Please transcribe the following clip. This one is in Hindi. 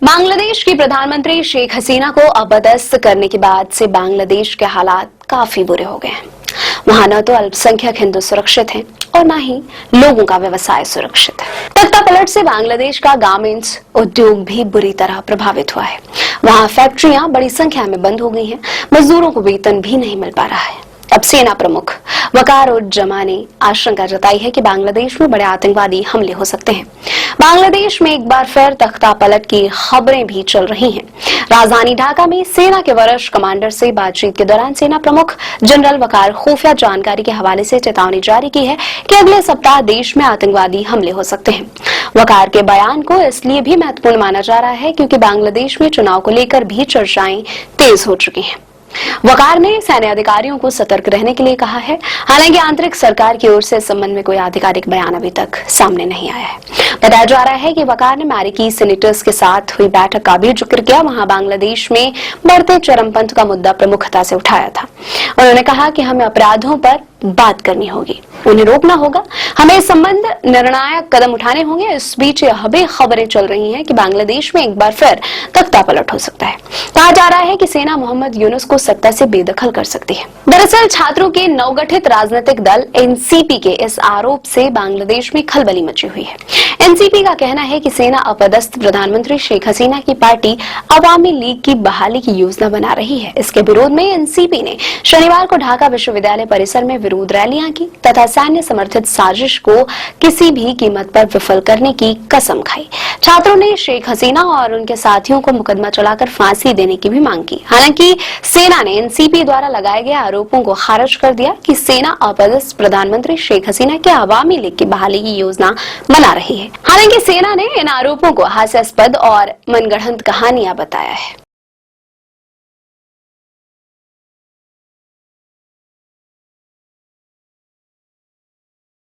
बांग्लादेश की प्रधानमंत्री शेख हसीना को अपदस्थ करने के बाद से बांग्लादेश के हालात काफी बुरे हो गए हैं। वहां न तो अल्पसंख्यक हिंदू सुरक्षित हैं और न ही लोगों का व्यवसाय सुरक्षित है। तख्ता पलट से बांग्लादेश का गारमेंट्स उद्योग भी बुरी तरह प्रभावित हुआ है। वहां फैक्ट्रियां बड़ी संख्या में बंद हो गई हैं, मजदूरों को वेतन भी नहीं मिल पा रहा है। अब सेना प्रमुख वकार उज-जमा ने आशंका जताई है कि बांग्लादेश में बड़े आतंकवादी हमले हो सकते हैं। बांग्लादेश में एक बार फिर तख्ता पलट की खबरें भी चल रही हैं। राजधानी ढाका में सेना के वरिष्ठ कमांडर से बातचीत के दौरान सेना प्रमुख जनरल वकार खुफिया जानकारी के हवाले से चेतावनी जारी की है कि अगले सप्ताह देश में आतंकवादी हमले हो सकते हैं। वकार के बयान को इसलिए भी महत्वपूर्ण माना जा रहा है क्योंकि बांग्लादेश में चुनाव को लेकर भी चर्चाएं तेज हो चुकी हैं। वकार ने सैन्य अधिकारियों को सतर्क रहने के लिए कहा है। हालांकि आंतरिक सरकार की ओर से इस संबंध में कोई आधिकारिक बयान अभी तक सामने नहीं आया है। बताया जा रहा है कि वकार ने अमेरिकी सीनेटर्स के साथ हुई बैठक का भी जिक्र किया। वहां बांग्लादेश में बढ़ते चरमपंथ का मुद्दा प्रमुखता से उठाया था। उन्होंने कहा कि हमें अपराधों पर बात करनी होगी, उन्हें रोकना होगा, हमें इस संबंध निर्णायक कदम उठाने होंगे। इस बीच यह भी खबरें चल रही हैं कि बांग्लादेश में एक बार फिर तख्ता पलट हो सकता है। कहा जा रहा है कि सेना मोहम्मद यूनुस को सत्ता से बेदखल कर सकती है। दरअसल छात्रों के नवगठित राजनीतिक दल एनसीपी के इस आरोप से बांग्लादेश में खलबली मची हुई है। एनसीपी का कहना है कि सेना अपदस्थ प्रधानमंत्री शेख हसीना की पार्टी अवामी लीग की बहाली की योजना बना रही है। इसके विरोध में एनसीपी ने शनिवार को ढाका विश्वविद्यालय परिसर में विरोध रैलियां की तथा सैन्य समर्थित साजिश को किसी भी कीमत पर विफल करने की कसम खाई। छात्रों ने शेख हसीना और उनके साथियों को मुकदमा चलाकर फांसी देने की भी मांग की। हालांकि सेना ने एनसीपी द्वारा लगाए गए आरोपों को खारिज कर दिया कि सेना अपदस्थ प्रधानमंत्री शेख हसीना के अवामी लीग की बहाली की योजना बना रही है। हालांकि सेना ने इन आरोपों को हास्यास्पद और मनगढ़ंत कहानियां बताया है।